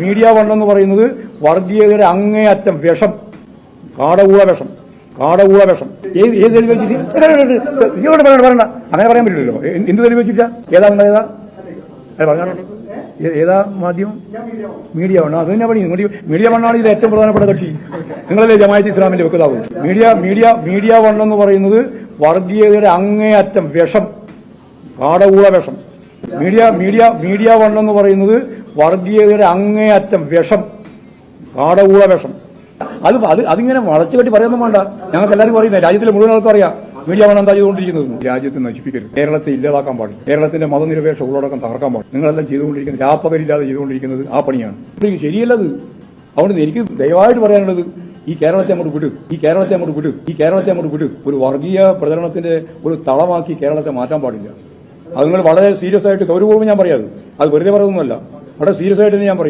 Media one എന്ന് പറയുന്നത് വർഗീയതയുടെ അങ്ങേയറ്റം വിഷം, കാടകൂള വിഷം. ഏത് തെളിവ് വെച്ചിട്ട് പറയണ്ട, അങ്ങനെ പറയാൻ പറ്റില്ലല്ലോ. എന്ത് തെളിവ് വെച്ചിട്ടാ? ഏതാ പറഞ്ഞാണോ? ഏതാ മാധ്യമം? Media one. അത് തന്നെ പണി. മീഡിയ വണ്ണാണ് ഇതിൽ ഏറ്റവും പ്രധാനപ്പെട്ട കക്ഷി. നിങ്ങളല്ലേ ജമാഅത്ത് ഇസ്ലാമിന്റെ വെക്കുതാവ്? മീഡിയ വൺ എന്ന് പറയുന്നത് വർഗീയതയുടെ അങ്ങേയറ്റം വിഷം, കാടകൂള വിഷം. മീഡിയ വൺ എന്ന് പറയുന്നത് വർഗീയതയുടെ അങ്ങേയറ്റം വിഷം, കാടകൂള വിഷം. അതിങ്ങനെ വളച്ചു കെട്ടി പറയാനൊന്നും വേണ്ട. ഞങ്ങൾക്ക് എല്ലാവരും പറയുന്നത്, രാജ്യത്തിലെ മുഴുവൻ ആൾക്കും അറിയാം മീഡിയ വൺ എന്താ ചെയ്തുകൊണ്ടിരിക്കുന്നത്. രാജ്യത്തെ നശിപ്പിക്കരുത്, കേരളത്തെ ഇല്ലാതാക്കാൻ പാടില്ല, കേരളത്തിന്റെ മതനിരപേക്ഷ ഉള്ളടക്കം തകർക്കാൻ പാടില്ല. നിങ്ങളെല്ലാം ചെയ്തുകൊണ്ടിരിക്കുന്നത്, രാപ്പകരില്ലാതെ ചെയ്തുകൊണ്ടിരിക്കുന്നത് ആ പണിയാണ്. ശരിയല്ലത്. അതുകൊണ്ട് എനിക്ക് ദയവായിട്ട് പറയാനുള്ളത്, ഈ കേരളത്തെ അങ്ങോട്ട് വിട്. ഒരു വർഗീയ പ്രചരണത്തിന്റെ ഒരു തളമാക്കി കേരളത്തെ മാറ്റാൻ പാടില്ല. അത് നിങ്ങൾ വളരെ സീരിയസ് ആയിട്ട്, ഗൗരവപൂർവ്വം ഞാൻ പറയാത്, അത് വെറുതെ പറയുന്നതല്ല, വളരെ സീരിയസ് ആയിട്ട് ഞാൻ പറയും.